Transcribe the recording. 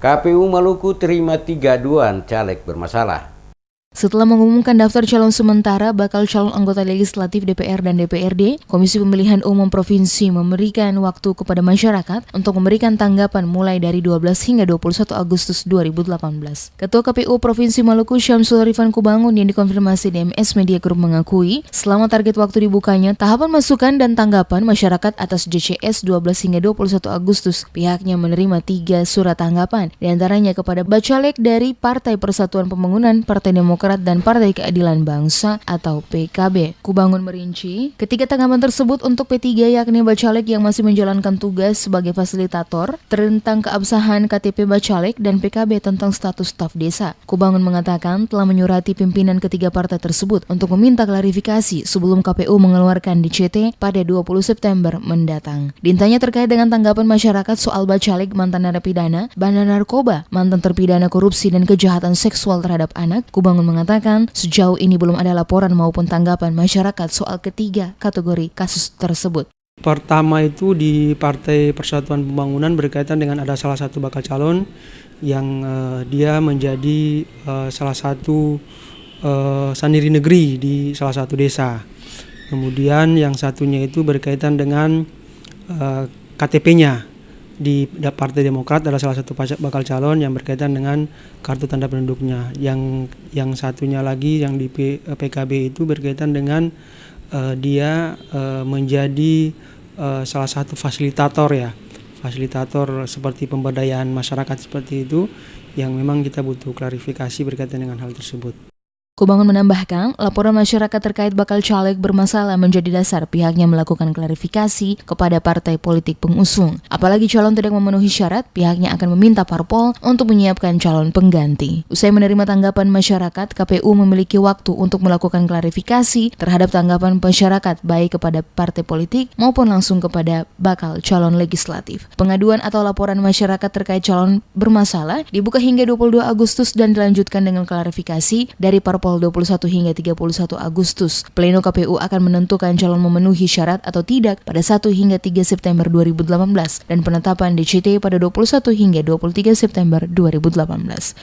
KPU Maluku terima 3 aduan caleg bermasalah. Setelah mengumumkan daftar calon sementara bakal calon anggota legislatif DPR dan DPRD, Komisi Pemilihan Umum Provinsi memberikan waktu kepada masyarakat untuk memberikan tanggapan mulai dari 12 hingga 21 Agustus 2018. Ketua KPU Provinsi Maluku Syamsul Rifan Kubangun yang dikonfirmasi DMS Media Group mengakui, selama target waktu dibukanya, tahapan masukan dan tanggapan masyarakat atas JCS 12 hingga 21 Agustus, pihaknya menerima 3 surat tanggapan, diantaranya kepada Bacalek dari Partai Persatuan Pembangunan, Partai Demokrat, dan Partai Keadilan Bangsa atau PKB. Kubangun merinci, ketiga tanggapan tersebut untuk P3 yakni Bacalek yang masih menjalankan tugas sebagai fasilitator, tentang keabsahan KTP Bacalek, dan PKB tentang status staf desa. Kubangun mengatakan telah menyurati pimpinan ketiga partai tersebut untuk meminta klarifikasi sebelum KPU mengeluarkan DCT pada 20 September mendatang. Ditanya terkait dengan tanggapan masyarakat soal Bacalek mantan narapidana, bandar narkoba, mantan terpidana korupsi dan kejahatan seksual terhadap anak, Kubangun mengatakan sejauh ini belum ada laporan maupun tanggapan masyarakat soal ketiga kategori kasus tersebut. Pertama itu di Partai Persatuan Pembangunan berkaitan dengan ada salah satu bakal calon yang dia menjadi salah satu sandiri negeri di salah satu desa. Kemudian yang satunya itu berkaitan dengan KTP-nya. Di Partai Demokrat adalah salah satu bakal calon yang berkaitan dengan kartu tanda penduduknya. Yang satunya lagi yang di PKB itu berkaitan dengan dia menjadi salah satu fasilitator ya. Fasilitator seperti pemberdayaan masyarakat seperti itu yang memang kita butuh klarifikasi berkaitan dengan hal tersebut. Kubangun menambahkan, laporan masyarakat terkait bakal caleg bermasalah menjadi dasar pihaknya melakukan klarifikasi kepada partai politik pengusung. Apalagi calon tidak memenuhi syarat, pihaknya akan meminta parpol untuk menyiapkan calon pengganti. Usai menerima tanggapan masyarakat, KPU memiliki waktu untuk melakukan klarifikasi terhadap tanggapan masyarakat baik kepada partai politik maupun langsung kepada bakal calon legislatif. Pengaduan atau laporan masyarakat terkait calon bermasalah dibuka hingga 22 Agustus dan dilanjutkan dengan klarifikasi dari parpol 21 hingga 31 Agustus. Pleno KPU akan menentukan calon memenuhi syarat atau tidak pada 1 hingga 3 September 2018 dan penetapan DCT pada 21 hingga 23 September 2018.